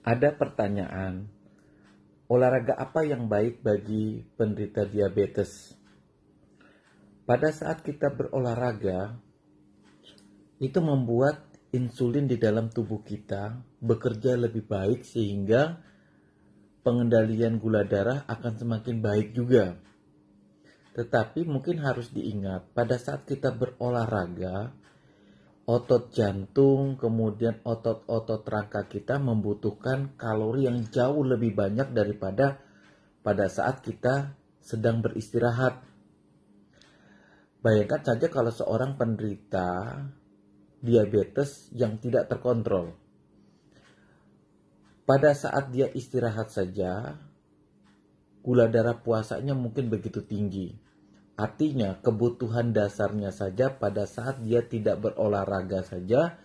Ada pertanyaan, olahraga apa yang baik bagi penderita diabetes? Pada saat kita berolahraga, itu membuat insulin di dalam tubuh kita bekerja lebih baik sehingga pengendalian gula darah akan semakin baik juga. Tetapi mungkin harus diingat, pada saat kita berolahraga, otot jantung, kemudian otot-otot rangka kita membutuhkan kalori yang jauh lebih banyak daripada pada saat kita sedang beristirahat. Bayangkan saja kalau seorang penderita diabetes yang tidak terkontrol. Pada saat dia istirahat saja, gula darah puasanya mungkin begitu tinggi. Artinya kebutuhan dasarnya saja pada saat dia tidak berolahraga saja,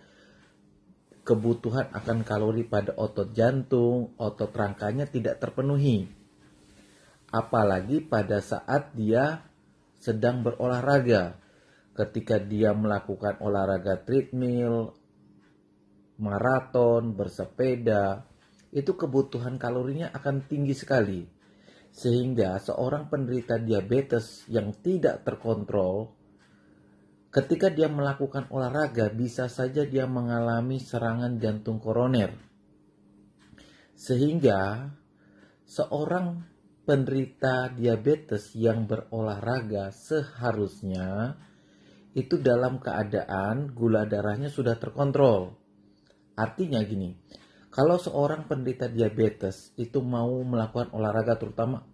kebutuhan akan kalori pada otot jantung, otot rangkanya tidak terpenuhi. Apalagi pada saat dia sedang berolahraga. Ketika dia melakukan olahraga treadmill, maraton, bersepeda, itu kebutuhan kalorinya akan tinggi sekali. Sehingga seorang penderita diabetes yang tidak terkontrol, ketika dia melakukan olahraga, bisa saja dia mengalami serangan jantung koroner. Sehingga seorang penderita diabetes yang berolahraga seharusnya itu dalam keadaan gula darahnya sudah terkontrol. Artinya gini, kalau seorang penderita diabetes itu mau melakukan olahraga, terutama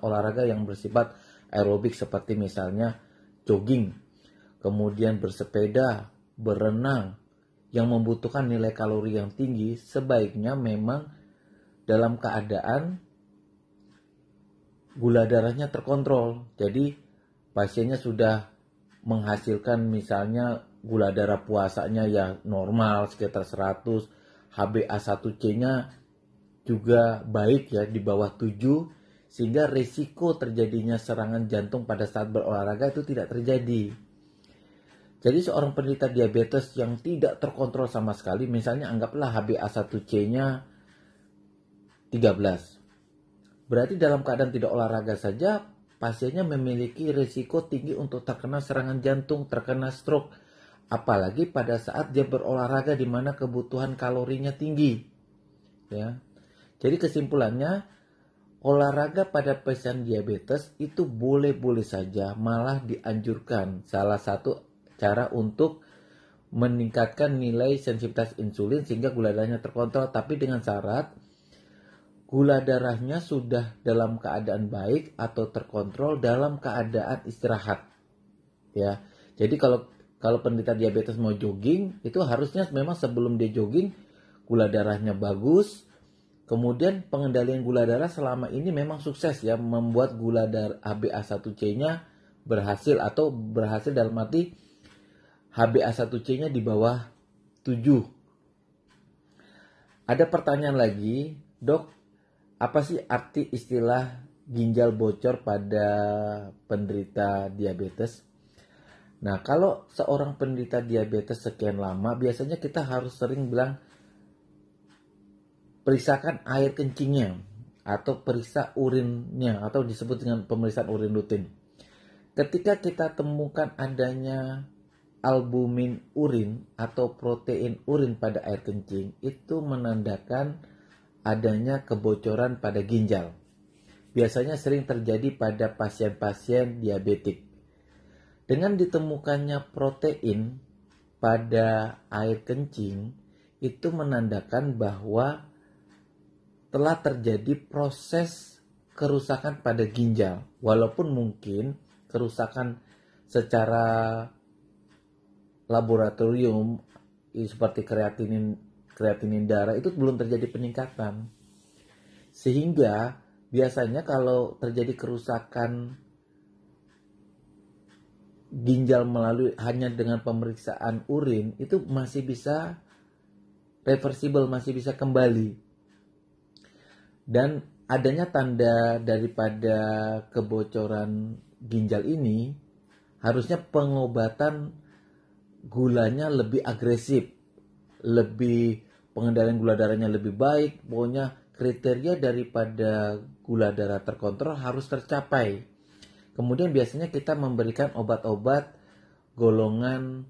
olahraga yang bersifat aerobik seperti misalnya jogging, kemudian bersepeda, berenang, yang membutuhkan nilai kalori yang tinggi, sebaiknya memang dalam keadaan gula darahnya terkontrol. Jadi pasiennya sudah menghasilkan misalnya gula darah puasanya ya normal sekitar 100, HbA1c-nya juga baik ya di bawah 7, sehingga risiko terjadinya serangan jantung pada saat berolahraga itu tidak terjadi. Jadi seorang penderita diabetes yang tidak terkontrol sama sekali, misalnya anggaplah HbA1c-nya 13. Berarti dalam keadaan tidak olahraga saja, pasiennya memiliki risiko tinggi untuk terkena serangan jantung, terkena stroke. Apalagi pada saat dia berolahraga di mana kebutuhan kalorinya tinggi. Ya. Jadi kesimpulannya, olahraga pada pasien diabetes itu boleh-boleh saja, malah dianjurkan. Salah satu cara untuk meningkatkan nilai sensitivitas insulin sehingga gula darahnya terkontrol, tapi dengan syarat gula darahnya sudah dalam keadaan baik atau terkontrol dalam keadaan istirahat. Ya. Jadi kalau penderita diabetes mau jogging, itu harusnya memang sebelum dia jogging gula darahnya bagus. Kemudian pengendalian gula darah selama ini memang sukses ya, membuat gula darah HbA1c-nya berhasil, atau berhasil dalam arti HbA1c-nya di bawah 7. Ada pertanyaan lagi, Dok, apa sih arti istilah ginjal bocor pada penderita diabetes? Nah, kalau seorang penderita diabetes sekian lama, biasanya kita harus sering bilang, periksakan air kencingnya, atau periksa urinnya, atau disebut dengan pemeriksaan urin rutin. Ketika kita temukan adanya albumin urin atau protein urin pada air kencing, itu menandakan adanya kebocoran pada ginjal. Biasanya sering terjadi pada pasien-pasien diabetik. Dengan ditemukannya protein pada air kencing, itu menandakan bahwa telah terjadi proses kerusakan pada ginjal. Walaupun mungkin kerusakan secara laboratorium seperti kreatinin darah itu belum terjadi peningkatan. Sehingga biasanya kalau terjadi kerusakan ginjal melalui hanya dengan pemeriksaan urin, itu masih bisa reversible, masih bisa kembali. Dan adanya tanda daripada kebocoran ginjal ini, harusnya pengobatan gulanya lebih agresif, lebih pengendalian gula darahnya lebih baik. Pokoknya kriteria daripada gula darah terkontrol harus tercapai. Kemudian biasanya kita memberikan obat-obat golongan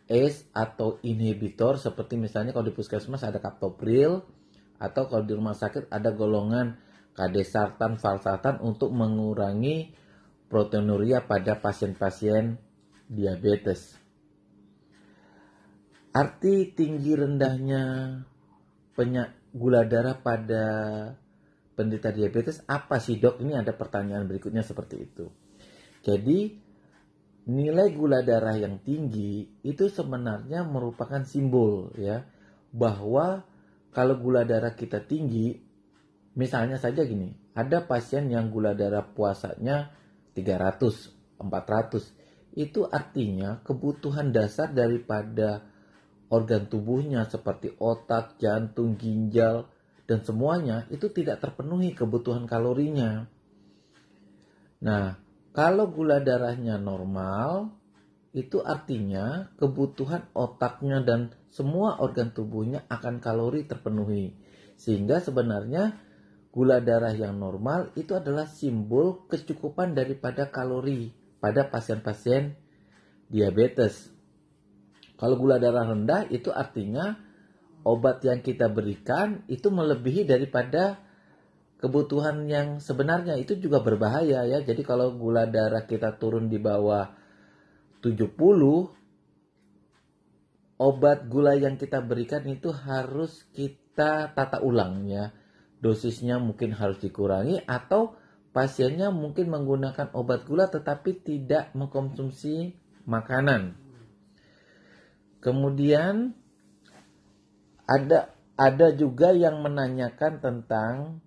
ACE atau inhibitor, seperti misalnya kalau di puskesmas ada captopril, atau kalau di rumah sakit ada golongan kadesartan, valsartan untuk mengurangi proteinuria pada pasien-pasien diabetes. Arti tinggi rendahnya gula darah pada penderita diabetes apa sih, Dok? Ini ada pertanyaan berikutnya seperti itu. Jadi nilai gula darah yang tinggi itu sebenarnya merupakan simbol ya, bahwa kalau gula darah kita tinggi, misalnya saja gini, ada pasien yang gula darah puasanya 300, 400. Itu artinya kebutuhan dasar daripada organ tubuhnya seperti otak, jantung, ginjal, dan semuanya itu tidak terpenuhi kebutuhan kalorinya. Nah, kalau gula darahnya normal, itu artinya kebutuhan otaknya dan semua organ tubuhnya akan kalori terpenuhi. Sehingga sebenarnya gula darah yang normal itu adalah simbol kecukupan daripada kalori pada pasien-pasien diabetes. Kalau gula darah rendah itu artinya obat yang kita berikan itu melebihi daripada kebutuhan yang sebenarnya. Itu juga berbahaya ya. Jadi kalau gula darah kita turun di bawah 70, obat gula yang kita berikan itu harus kita tata ulang ya. Dosisnya mungkin harus dikurangi, atau pasiennya mungkin menggunakan obat gula tetapi tidak mengkonsumsi makanan. Kemudian ada juga yang menanyakan tentang,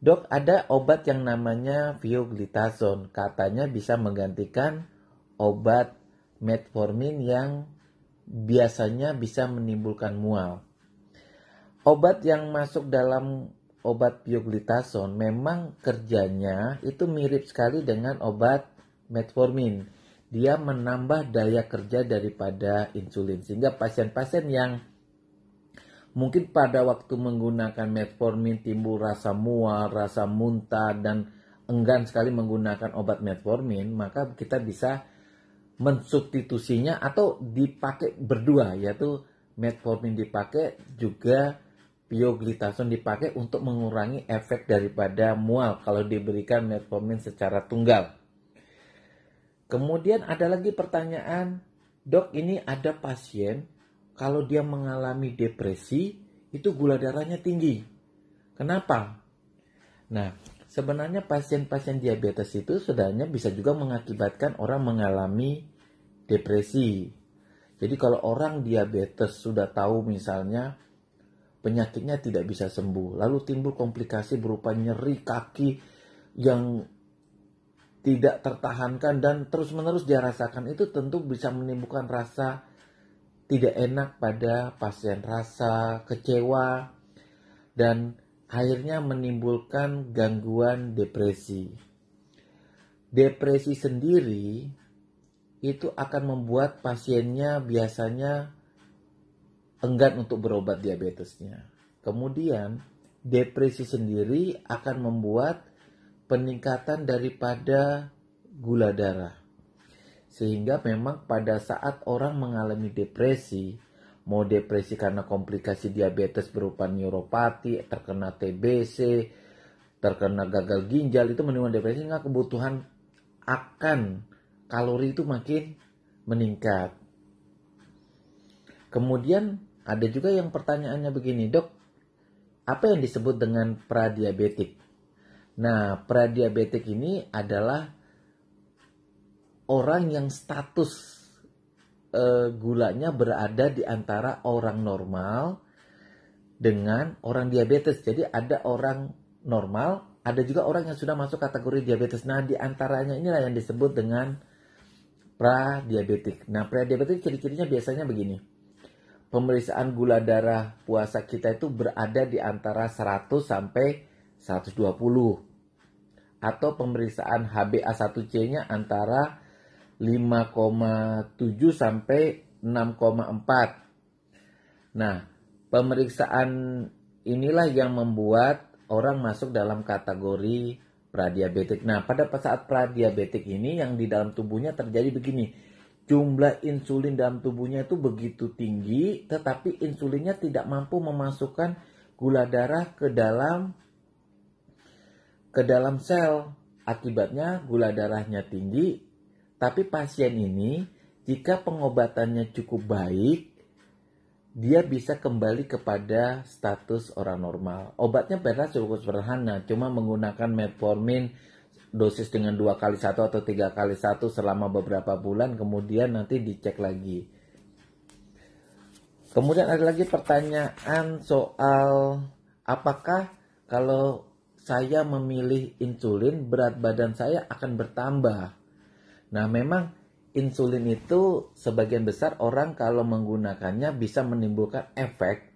Dok, ada obat yang namanya Vioglitazone, katanya bisa menggantikan obat metformin yang biasanya bisa menimbulkan mual. Obat yang masuk dalam obat Vioglitazone memang kerjanya itu mirip sekali dengan obat metformin. Dia menambah daya kerja daripada insulin, sehingga pasien-pasien yang mungkin pada waktu menggunakan metformin timbul rasa mual, rasa muntah, dan enggan sekali menggunakan obat metformin, maka kita bisa mensubstitusinya atau dipakai berdua, yaitu metformin dipakai juga Vioglitazone dipakai untuk mengurangi efek daripada mual kalau diberikan metformin secara tunggal. Kemudian ada lagi pertanyaan, Dok, ini ada pasien kalau dia mengalami depresi, itu gula darahnya tinggi. Kenapa? Nah, sebenarnya pasien-pasien diabetes itu sebenarnya bisa juga mengakibatkan orang mengalami depresi. Jadi kalau orang diabetes sudah tahu misalnya penyakitnya tidak bisa sembuh, lalu timbul komplikasi berupa nyeri kaki yang tidak tertahankan dan terus-menerus dia rasakan, itu tentu bisa menimbulkan rasa tidak enak pada pasien, rasa kecewa, dan akhirnya menimbulkan gangguan depresi. Depresi sendiri itu akan membuat pasiennya biasanya enggan untuk berobat diabetesnya. Kemudian depresi sendiri akan membuat peningkatan daripada gula darah. Sehingga memang pada saat orang mengalami depresi, mau depresi karena komplikasi diabetes berupa neuropati, terkena TBC, terkena gagal ginjal, itu menimbulkan depresi, sehingga kebutuhan akan kalori itu makin meningkat. Kemudian ada juga yang pertanyaannya begini, Dok, apa yang disebut dengan pradiabetik? Nah, pradiabetik ini adalah orang yang status gulanya berada di antara orang normal dengan orang diabetes. Jadi ada orang normal, ada juga orang yang sudah masuk kategori diabetes. Nah, di antaranya inilah yang disebut dengan pradiabetik. Nah, pradiabetik ciri-cirinya biasanya begini. Pemeriksaan gula darah puasa kita itu berada di antara 100 sampai 120. Atau pemeriksaan HbA1c-nya antara 5,7 sampai 6,4. Nah, Pemeriksaan inilah yang membuat orang masuk dalam kategori pradiabetik. Nah, pada saat pradiabetik ini yang di dalam tubuhnya terjadi begini. Jumlah insulin dalam tubuhnya itu begitu tinggi, tetapi insulinnya tidak mampu memasukkan gula darah ke dalam sel. Akibatnya gula darahnya tinggi, tapi pasien ini jika pengobatannya cukup baik, dia bisa kembali kepada status orang normal. Obatnya padahal cukup sederhana, cuma menggunakan metformin dosis dengan 2x1 atau 3x1 selama beberapa bulan, kemudian nanti dicek lagi. Kemudian ada lagi pertanyaan soal apakah kalau saya memilih insulin berat badan saya akan bertambah. Nah, memang insulin itu sebagian besar orang kalau menggunakannya bisa menimbulkan efek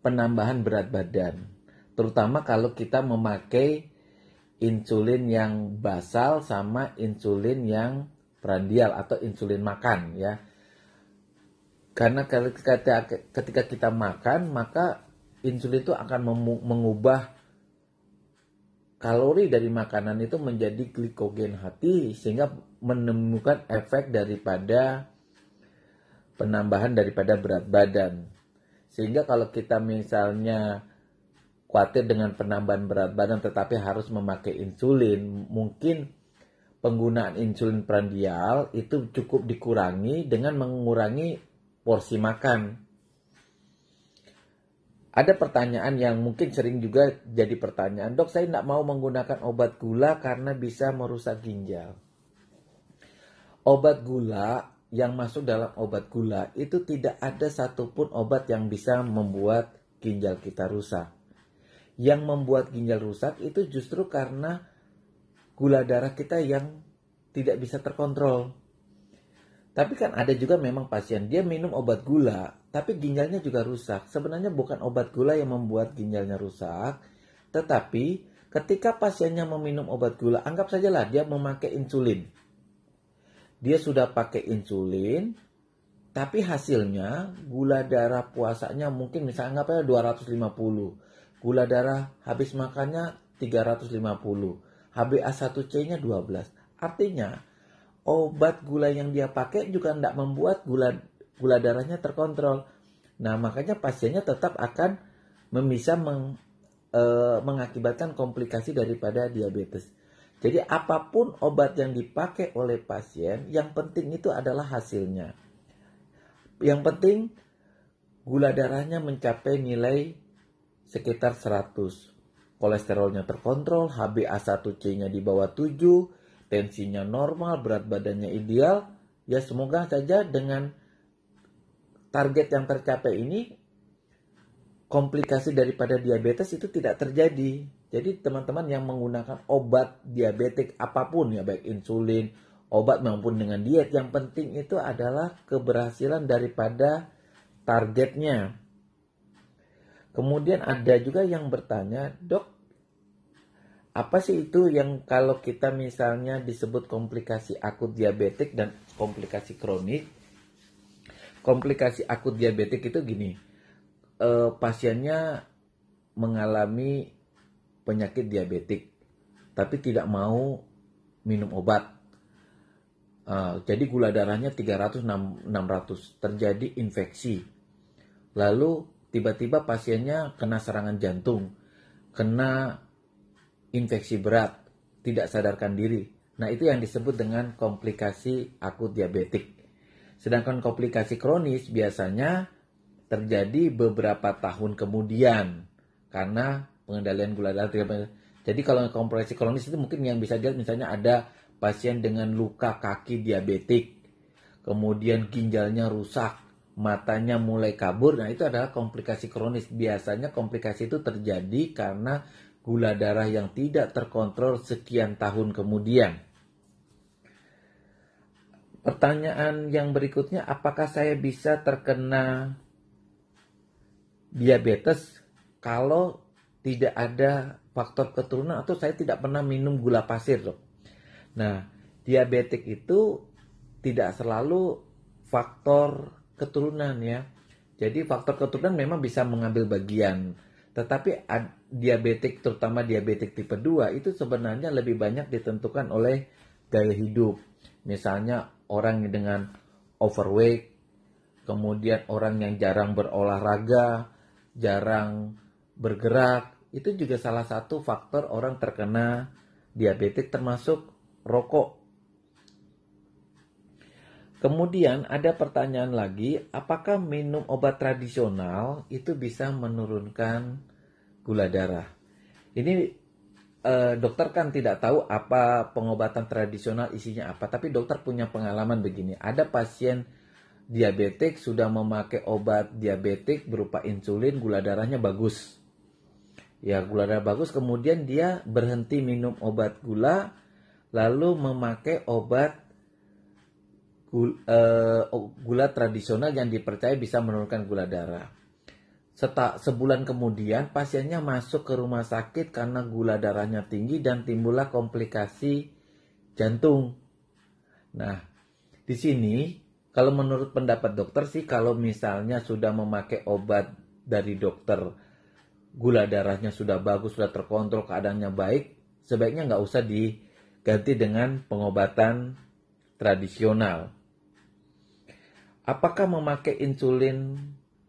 penambahan berat badan. Terutama kalau kita memakai insulin yang basal sama insulin yang prandial atau insulin makan ya. Karena ketika kita makan, maka insulin itu akan mengubah kalori dari makanan itu menjadi glikogen hati sehingga menemukan efek daripada penambahan daripada berat badan. Sehingga kalau kita misalnya khawatir dengan penambahan berat badan tetapi harus memakai insulin, mungkin penggunaan insulin prandial itu cukup dikurangi dengan mengurangi porsi makan. Ada pertanyaan yang mungkin sering juga jadi pertanyaan, dok saya tidak mau menggunakan obat gula karena bisa merusak ginjal. Obat gula yang masuk dalam obat gula itu tidak ada satupun obat yang bisa membuat ginjal kita rusak. Yang membuat ginjal rusak itu justru karena gula darah kita yang tidak bisa terkontrol. Tapi kan ada juga memang pasien, dia minum obat gula, tapi ginjalnya juga rusak. Sebenarnya bukan obat gula yang membuat ginjalnya rusak, tetapi ketika pasiennya meminum obat gula, anggap sajalah dia memakai insulin. Dia sudah pakai insulin, tapi hasilnya gula darah puasanya mungkin misalnya anggap aja 250. Gula darah habis makannya 350. HbA1c-nya 12. Artinya, obat gula yang dia pakai juga tidak membuat gula darahnya terkontrol. Nah, makanya pasiennya tetap akan bisa mengakibatkan komplikasi daripada diabetes. Jadi apapun obat yang dipakai oleh pasien, yang penting itu adalah hasilnya. Yang penting gula darahnya mencapai nilai sekitar 100. Kolesterolnya terkontrol, HbA1c-nya di bawah 7, tensinya normal, berat badannya ideal. Ya semoga saja dengan target yang tercapai ini komplikasi daripada diabetes itu tidak terjadi. Jadi teman-teman yang menggunakan obat diabetik apapun ya, baik insulin, obat maupun dengan diet, yang penting itu adalah keberhasilan daripada targetnya. Kemudian ada juga yang bertanya, dok, apa sih itu yang kalau kita misalnya disebut komplikasi akut diabetik dan komplikasi kronik? Komplikasi akut diabetik itu gini, pasiennya mengalami penyakit diabetik, tapi tidak mau minum obat. Jadi gula darahnya 300-600, terjadi infeksi. Lalu tiba-tiba pasiennya kena serangan jantung, kena infeksi berat, tidak sadarkan diri. Nah, itu yang disebut dengan komplikasi akut diabetik. Sedangkan komplikasi kronis biasanya terjadi beberapa tahun kemudian karena pengendalian gula darah. Jadi kalau komplikasi kronis itu mungkin yang bisa dilihat misalnya ada pasien dengan luka kaki diabetik, kemudian ginjalnya rusak, matanya mulai kabur. Nah, itu adalah komplikasi kronis. Biasanya komplikasi itu terjadi karena gula darah yang tidak terkontrol sekian tahun kemudian. Pertanyaan yang berikutnya, apakah saya bisa terkena diabetes kalau tidak ada faktor keturunan atau saya tidak pernah minum gula pasir, dok? Nah, diabetik itu tidak selalu faktor keturunan ya. Jadi faktor keturunan memang bisa mengambil bagian. Tetapi diabetik, terutama diabetik tipe 2, itu sebenarnya lebih banyak ditentukan oleh gaya hidup. Misalnya orang dengan overweight, kemudian orang yang jarang berolahraga, jarang bergerak, itu juga salah satu faktor orang terkena diabetik, termasuk rokok. Kemudian ada pertanyaan lagi, apakah minum obat tradisional itu bisa menurunkan gula darah? Ini dokter kan tidak tahu apa pengobatan tradisional isinya apa, tapi dokter punya pengalaman begini. Ada pasien diabetik sudah memakai obat diabetik berupa insulin, gula darahnya bagus. Ya, gula darah bagus, kemudian dia berhenti minum obat gula, lalu memakai obat gula tradisional yang dipercaya bisa menurunkan gula darah. Sebulan kemudian pasiennya masuk ke rumah sakit karena gula darahnya tinggi dan timbullah komplikasi jantung. Nah, di sini kalau menurut pendapat dokter sih, kalau misalnya sudah memakai obat dari dokter, gula darahnya sudah bagus, sudah terkontrol, keadaannya baik, sebaiknya nggak usah diganti dengan pengobatan tradisional. Apakah memakai insulin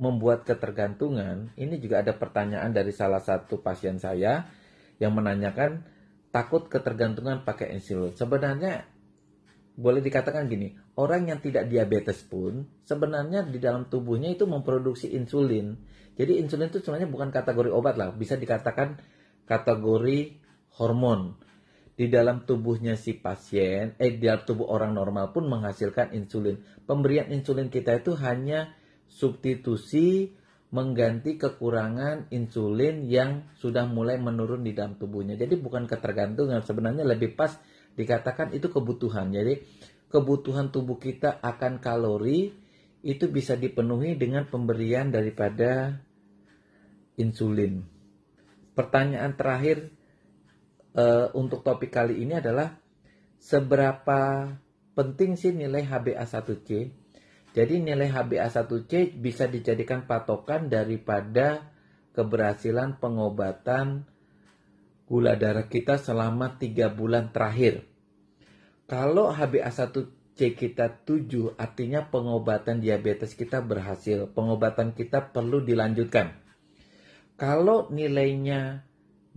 membuat ketergantungan? Ini juga ada pertanyaan dari salah satu pasien saya yang menanyakan takut ketergantungan pakai insulin. Sebenarnya boleh dikatakan gini, orang yang tidak diabetes pun sebenarnya di dalam tubuhnya itu memproduksi insulin. Jadi insulin itu sebenarnya bukan kategori obat lah, bisa dikatakan kategori hormon. Di dalam tubuhnya si pasien, di dalam tubuh orang normal pun menghasilkan insulin. Pemberian insulin kita itu hanya substitusi mengganti kekurangan insulin yang sudah mulai menurun di dalam tubuhnya. Jadi bukan ketergantungan, sebenarnya lebih pas dikatakan itu kebutuhan. Jadi kebutuhan tubuh kita akan kalori itu bisa dipenuhi dengan pemberian daripada insulin. Pertanyaan terakhir untuk topik kali ini adalah seberapa penting sih nilai HbA1c? Jadi nilai HbA1c bisa dijadikan patokan daripada keberhasilan pengobatan gula darah kita selama 3 bulan terakhir. Kalau HbA1c kita 7, artinya pengobatan diabetes kita berhasil. Pengobatan kita perlu dilanjutkan. Kalau nilainya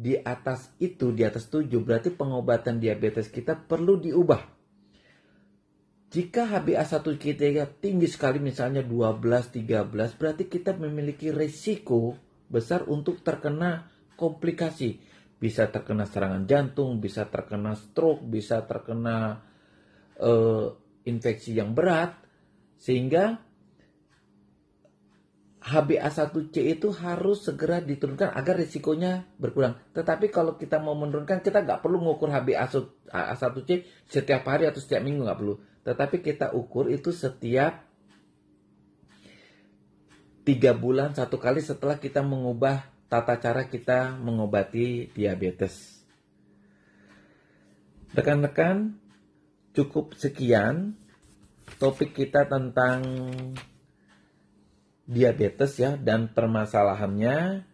di atas itu, di atas 7, berarti pengobatan diabetes kita perlu diubah. Jika HbA1c kita tinggi sekali, misalnya 12, 13, berarti kita memiliki resiko besar untuk terkena komplikasi. Bisa terkena serangan jantung, bisa terkena stroke, bisa terkena infeksi yang berat. Sehingga HbA1c itu harus segera diturunkan agar risikonya berkurang. Tetapi kalau kita mau menurunkan, kita nggak perlu mengukur HbA1c setiap hari atau setiap minggu, nggak perlu. Tetapi kita ukur itu setiap 3 bulan 1 kali setelah kita mengubah tata cara kita mengobati diabetes. Rekan-rekan, cukup sekian topik kita tentang diabetes ya dan permasalahannya.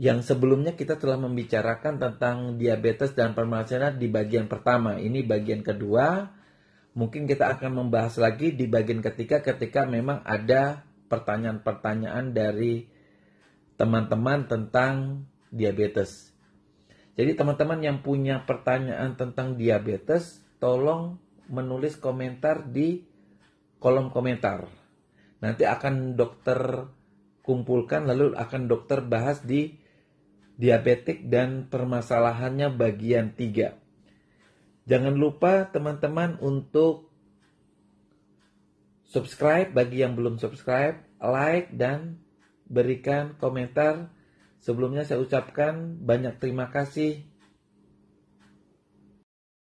Yang sebelumnya kita telah membicarakan tentang diabetes dan permasalahan di bagian pertama. Ini bagian kedua. Mungkin kita akan membahas lagi di bagian ketiga ketika memang ada pertanyaan-pertanyaan dari teman-teman tentang diabetes. Jadi teman-teman yang punya pertanyaan tentang diabetes, tolong menulis komentar di kolom komentar. Nanti akan dokter kumpulkan, lalu akan dokter bahas di diabetik dan permasalahannya bagian 3. Jangan lupa teman-teman untuk subscribe bagi yang belum subscribe, like, dan berikan komentar. Sebelumnya saya ucapkan banyak terima kasih.